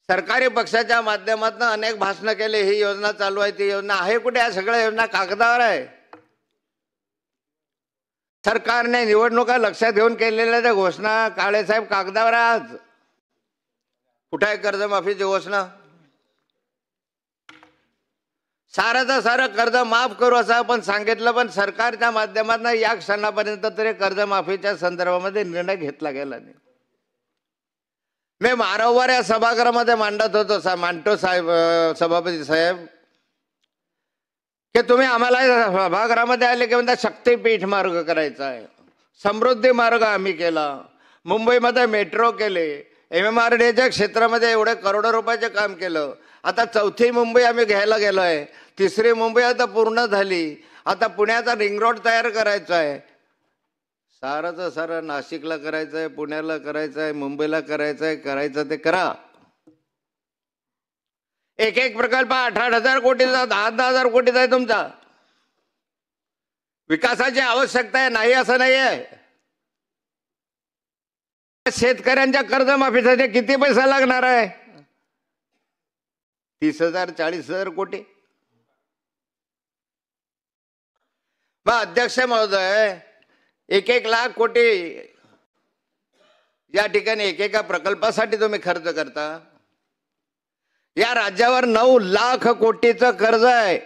सरकारी पक्षाच्या माध्यमातून अनेक भाषणं केले, ही योजना चालू आहे, ती योजना आहे कुठे? या सगळ्या योजना कागदावर आहे. सरकारने निवडणुका लक्षात घेऊन केलेल्या त्या घोषणा काळेसाहेब कागदावर आहे. आज कुठे आहे कर्जमाफीची घोषणा? सारं कर्ज माफ करू असं आपण सांगितलं, पण सरकारच्या माध्यमातून या क्षणापर्यंत तरी कर्जमाफीच्या संदर्भामध्ये निर्णय घेतला गेला नाही. मी वारंवार या सभागृहामध्ये मांडतो साहेब, सभापती साहेब, की तुम्ही आम्हाला सभागृहामध्ये आले की म्हणता शक्तीपीठ मार्ग करायचा आहे, समृद्धी मार्ग आम्ही केला, मुंबईमध्ये मेट्रो केले, MMRDAच्या क्षेत्रामध्ये एवढे करोडो रुपयाचे काम केलं. आता चौथी मुंबई आम्ही घ्यायला गेलोय, तिसरी मुंबई आता पूर्ण झाली, आता पुण्याचा रिंग रोड तयार करायचा आहे. सारं नाशिकला करायचं आहे, पुण्याला करायचं आहे, मुंबईला करायचं आहे. करायचं ते करा. एक प्रकल्प 8,000 कोटीचा, 10,000 कोटीचा आहे तुमचा. विकासाची आवश्यकता आहे, नाही असं नाही आहे. शेतकऱ्यांच्या कर्जमाफीसाठी किती पैसा लागणार आहे? 30,000 40,000 कोटी. अध्यक्ष महोदय, 1 लाख कोटी या ठिकाणी एकेका प्रकल्पासाठी तुम्ही खर्च करता. या राज्यावर 9 लाख कोटीचं कर्ज आहे.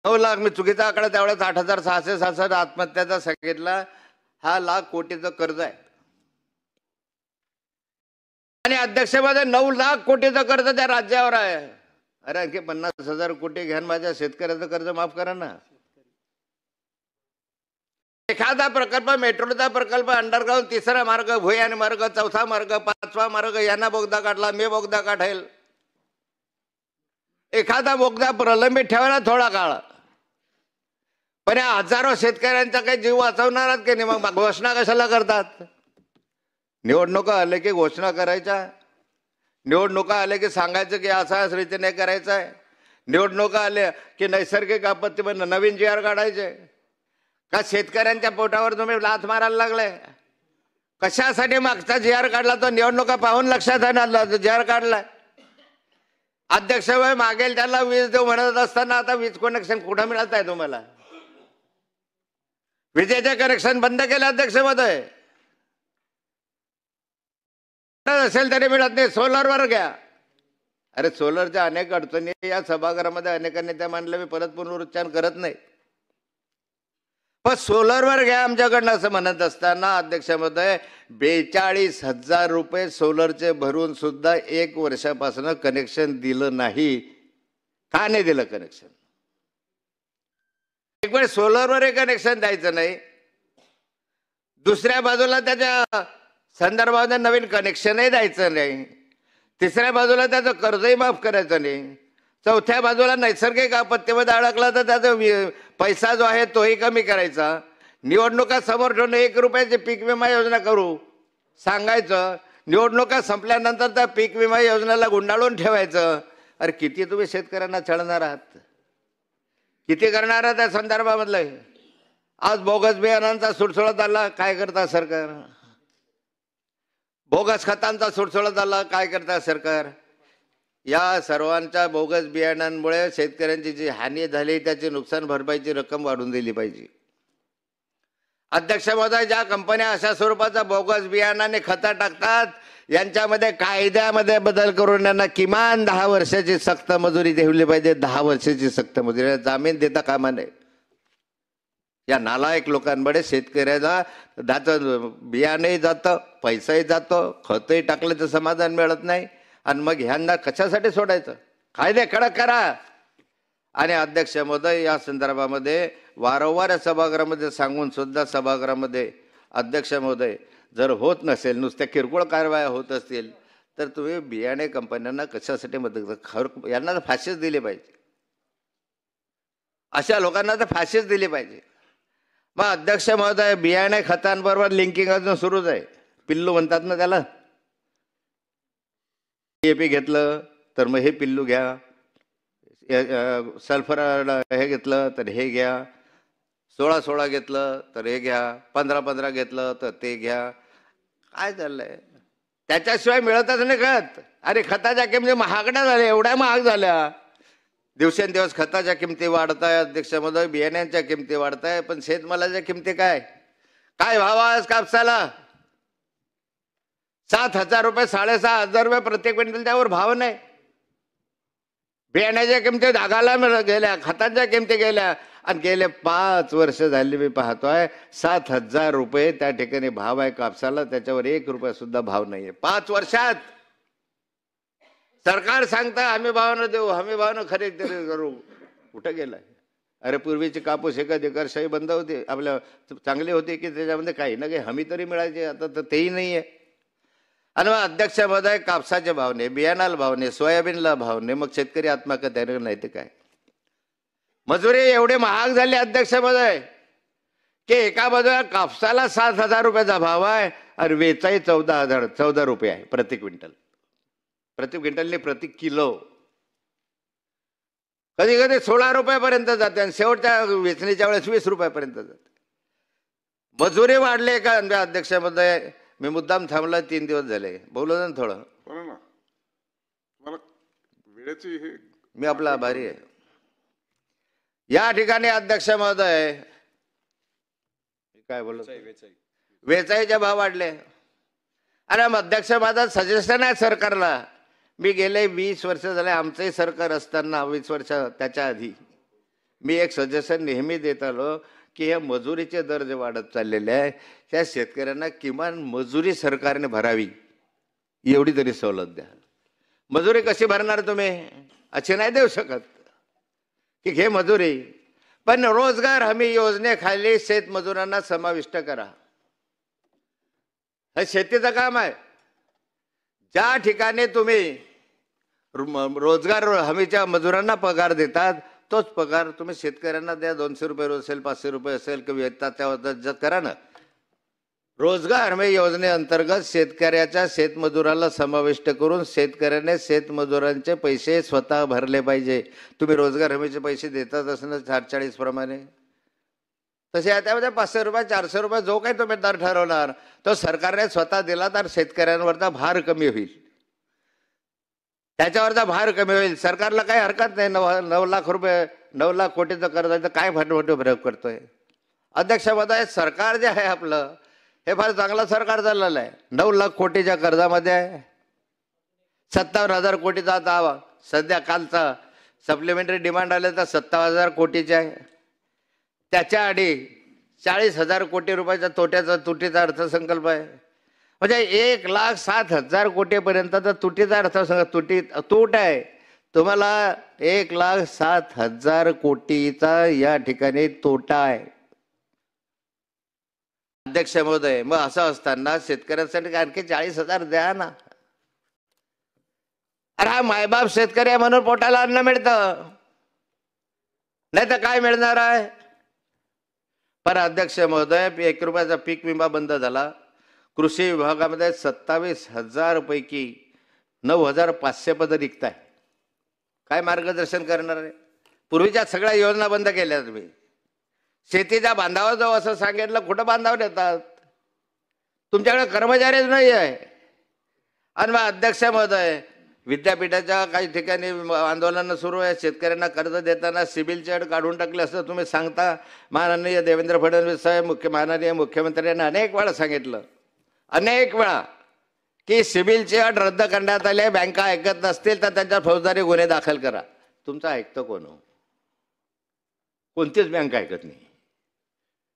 9 लाख, मी चुकीचा आकडा त्यावेळेस 8,667 आत्महत्याचा सांगितला. हा लाख कोटीचं कर्ज आहे. आणि अध्यक्षमध्ये 9 लाख कोटीचं कर्ज त्या राज्यावर आहे. अरे आणखी 50,000 कोटी घ्या, माझ्या शेतकऱ्याचं कर्ज माफ करा ना. एखादा प्रकल्प, मेट्रोचा प्रकल्प, अंडरग्राउंड, 3रा मार्ग, भुयान मार्ग, 4था मार्ग, 5वा मार्ग, यांना बोगदा काढला, मी बोगदा काढेल. एखादा बोगदा प्रलंबित ठेवायला थोडा काळ, पण या हजारो शेतकऱ्यांचा काही जीव वाचवणार की नाही? मग घोषणा कशाला करतात? निवडणुका आले की घोषणा करायच्या, निवडणुका आले की सांगायचं की असाच रीतीने करायचं आहे, निवडणुका आल्या की नैसर्गिक आपत्ती नवीन GR काढायचे. का शेतकऱ्यांच्या पोटावर तुम्ही लाथ मारायला लागले? कशासाठी मागचा GR काढला? तो निवडणुका पाहून लक्षात आणला GR काढलाय. अध्यक्ष मागेल त्याला वीज देऊ म्हणत असताना आता वीज कनेक्शन कुठं मिळत आहे तुम्हाला? विजेचे कनेक्शन बंद केले अध्यक्ष महोदय. असेल तरी मिळत नाही. सोलरवर घ्या. अरे सोलरच्या अनेक अडचणी या सभागृहामध्ये अनेकांनी त्या मांडल्या, मी परत पुनरुच्चार करत नाही, पण सोलरवर घ्या आमच्याकडनं असं म्हणत असताना अध्यक्ष महोदय 42,000 रुपये सोलरचे भरून सुद्धा 1 वर्षापासून कनेक्शन दिलं नाही. का नाही दिलं कनेक्शन? एक वेळ सोलरवर कनेक्शन द्यायचं नाही, दुसऱ्या बाजूला त्याच्या संदर्भात नवीन कनेक्शनही द्यायचं नाही, तिसऱ्या बाजूला त्याचं कर्जही माफ करायचं नाही, चौथ्या बाजूला नैसर्गिक आपत्तीमध्ये अडकला तर त्याचा पैसा जो आहे तोही कमी करायचा. निवडणुका समोर ठेवून 1 रुपयाची पीक विमा योजना करू सांगायचं, निवडणुका संपल्यानंतर त्या पीक विमा योजनेला गुंडाळून ठेवायचं. अरे किती तुम्ही शेतकऱ्यांना छळणार आहात, किती करणार आहात त्या संदर्भामधलं? आज बोगस बियाणांचा सुटसुळत आला, काय करता सरकार? बोगस खतांचा सुटसुळत आला, काय करता सरकार? या सर्वांच्या बोगस बियाणांमुळे शेतकऱ्यांची जी हानी झाली त्याची नुकसान भरपाईची रक्कम वाढवून दिली पाहिजे. अध्यक्ष महोदय, ज्या कंपन्या अशा स्वरूपाचा बोगस बियाणाने खतं टाकतात यांच्यामध्ये कायद्यामध्ये बदल करून यांना किमान 10 वर्षाची सक्त मजुरी ठेवली पाहिजे. 10 वर्षाची सक्त मजुरी, जामीन देता कामा नये. या नालायक लोकांमुळे शेतकऱ्याला बियाणंही जातं, पैसाही जातो, खतही टाकलं तर समाधान मिळत नाही, आणि मग ह्यांना कशासाठी सोडायचं? कायदे कडक करा. आणि अध्यक्ष महोदय, या संदर्भामध्ये वारंवार सभागृहामध्ये सांगून सुद्धा सभागृहामध्ये अध्यक्ष महोदय, जर होत नसेल, नुसत्या किरकोळ कारवाया होत असतील तर तुम्ही बियाणे कंपन्यांना कशासाठी मदत करा? यांना तर फाशीच दिली पाहिजे, अशा लोकांना तर फाशीच दिली पाहिजे. मग अध्यक्ष महोदय, बियाणे खतांबरोबर लिंकिंग अजून सुरूच आहे. पिल्लू म्हणतात ना त्याला. DAP घेतलं तर मग हे पिल्लू घ्या, सल्फर हे घेतलं तर हे घ्या, 16-16 घेतलं तर हे घ्या, 15-15 घेतलं तर ते घ्या. काय चाललंय? त्याच्याशिवाय मिळतच नाही खत. अरे खताच्या किमती महागड्या झाल्या, एवढ्या महाग झाल्या. दिवसेंदिवस खताच्या किमती वाढत आहे अध्यक्ष महोदय, बियाण्यांच्या किमती वाढत आहे, पण शेतमालाच्या किमती काय काय भाव आज कापसाला? 7,000 रुपये, 6,500 रुपये प्रत्येक क्विंटल, त्यावर भाव नाही. बियाण्याच्या किमती धागाला गेल्या, खतांच्या किमती गेल्या. आणि गेले 5 वर्ष झाली मी पाहतोय 7,000 रुपये त्या ठिकाणी भाव आहे कापसाला, त्याच्यावर 1 रुपया सुद्धा भाव नाहीये 5 वर्षात. सरकार सांगतं आम्ही भावानं देऊ, हमी भावानं खरेदी करू. कुठं गेलाय? अरे पूर्वीची कापूस एकाधिकारशाही बंद होती, आपल्या चांगली होती की त्याच्यामध्ये काही ना काही हमी तरी मिळायची, आता तर तेही नाहीये. आणि मग अध्यक्ष महोदय कापसाचे भाव नाही, बियाणाला भाव नाही, सोयाबीनला भाव नाही, मग शेतकरी आत्महत्या नाही ते काय? मजुरी एवढे महाग झाले अध्यक्ष महोदय की एका बाजूला कापसाला 7,000 रुपयाचा भाव आहे आणि वेचाई 14 रुपये आहे प्रति क्विंटल. प्रति क्विंटल प्रति किलो. कधी कधी 16 रुपयापर्यंत जाते आणि शेवटच्या वेचणीच्या वेळेस 20 रुपयापर्यंत जाते. मजुरी वाढले का अध्यक्ष महोदय? मी मुद्दाम थांबला, 3 दिवस झाले, बोलू ना थोडं. मी आपला आभारी आहे. या ठिकाणी अध्यक्ष महोदय काय बोलत, वेचाईचे भाव वाढले. अरे अध्यक्ष माझं सजेशन आहे सरकारला. मी गेले 20 वर्ष झाले, आमचंही सरकार असताना 20 वर्ष त्याच्या आधी मी एक सजेशन नेहमी देत आलो की हे मजुरीचे दर जे वाढत चाललेले आहे त्या शेतकऱ्यांना किमान मजुरी सरकारने भरावी, एवढी तरी सवलत द्या. मजुरी कशी भरणार तुम्ही? अशी नाही देऊ शकत की घे मजुरी, पण रोजगार हमी योजनेखाली शेतमजुरांना समाविष्ट करा. हे शेतीचं काम आहे. ज्या ठिकाणी तुम्ही रोजगार हमीच्या मजुरांना पगार देतात तोच पगार तुम्ही शेतकऱ्यांना द्या. 200 रुपये रोज असेल, 500 रुपये असेल किंवा येतात त्यावर करा ना. रोजगार हमी योजनेअंतर्गत शेतकऱ्याच्या शेतमजुराला समाविष्ट करून शेतकऱ्याने शेतमजुरांचे पैसे स्वतः भरले पाहिजे. तुम्ही रोजगार हमीचे पैसे देतात असं 48 प्रमाणे, तसे त्यामध्ये 500 रुपये 400 रुपये जो काही तुम्ही दर ठरवणार तो सरकारने स्वतः दिला तर शेतकऱ्यांवरचा भार कमी होईल, त्याच्यावरचा भार कमी होईल. सरकारला काही हरकत नाही. 9 लाख रुपये 9 लाख कोटीचं कर्ज आहे तर काय फटफट प्रयोग करतोय अध्यक्ष महोदय? सरकार जे आहे आपलं हे फार चांगलं सरकार चाललेलं आहे. 9 लाख कोटीच्या कर्जामध्ये आहे. 57,000 कोटीचा आता सध्या कालचा सप्लिमेंटरी डिमांड आले तर 57,000 कोटीचे आहे. त्याच्या आधी 40,000 कोटी रुपयाचा तुटीचा अर्थसंकल्प आहे. म्हणजे 1,07,000 कोटीपर्यंतचा तुटीचा अर्थसंकल्प तूट आहे. तुम्हाला 1,07,000 कोटीचा या ठिकाणी तोटा आहे अध्यक्ष महोदय. मग असं असताना शेतकऱ्यांसाठी आणखी 40,000 द्या ना. अरे हा मायबाप शेतकरी आहे म्हणून पोटाला अन्न मिळतं, नाही तर काय मिळणार आहे? पण अध्यक्ष महोदय 1 रुपयाचा पीक विमा बंद झाला. कृषी विभागामध्ये 27,000 पैकी 9,500 पद रिक्त आहे. काय मार्गदर्शन करणार आहे? पूर्वीच्या सगळ्या योजना बंद केल्या तुम्ही. शेतीच्या बांधावर जाऊ असं सांगितलं, कुठं बांधावर येतात? तुमच्याकडे कर्मचारीच नाही आहे. आणि मग अध्यक्ष महोदय विद्यापीठाच्या काही ठिकाणी आंदोलनं सुरू आहे. शेतकऱ्यांना कर्ज देताना सिबिलची अट काढून टाकली असं तुम्ही सांगता. माननीय देवेंद्र फडणवीस साहेब माननीय मुख्यमंत्र्यांनी अनेक वेळा सांगितलं, अनेक वेळा की सिबिलची अट रद्द करण्यात आली आहे. बँका ऐकत नसतील तर त्यांच्या फौजदारी गुन्हे दाखल करा. तुमचं ऐकतं कोण? कोणतीच बँक ऐकत नाही.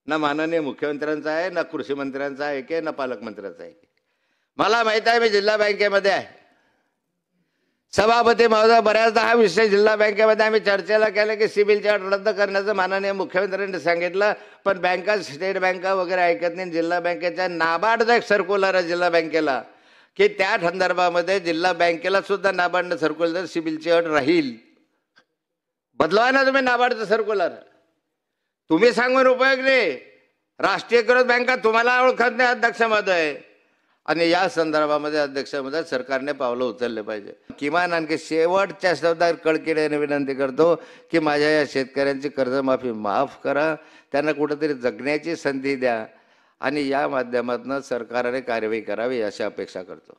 ना माननीय मुख्यमंत्र्यांचा आहे, ना कृषी मंत्र्यांचा आहे, ना पालकमंत्र्यांचा आहे. मला माहित आहे, मी जिल्हा बँकेमध्ये आहे. सभापती महोदय बऱ्याचदा हा विषय जिल्हा बँकेमध्ये आम्ही चर्चेला केलं की सिबिलची अट रद्द करण्याचं माननीय मुख्यमंत्र्यांनी सांगितलं, पण बँका स्टेट बँका वगैरे ऐकत नाही. जिल्हा बँकेच्या नाबार्डचा एक सर्क्युलर आहे जिल्हा बँकेला की त्या संदर्भामध्ये जिल्हा बँकेला सुद्धा नाबार्डनं सर्क्युलर सिबिलची अट राहील. बदलवा ना तुम्ही नाबार्डचं सर्क्युलर. तुम्ही सांगून उपयोग नाही. राष्ट्रीयकृत बँका तुम्हाला ओळखत नाही अध्यक्ष महोदय. आणि या संदर्भामध्ये अध्यक्ष महोदय सरकारने पावलं उचलले पाहिजे. किमान आणखी शेवटच्या शब्दात कळकळीने विनंती करतो की माझ्या या शेतकऱ्यांची कर्जमाफी माफ करा, त्यांना कुठेतरी जगण्याची संधी द्या. आणि या माध्यमातून सरकारने कार्यवाही करावी अशी अपेक्षा करतो.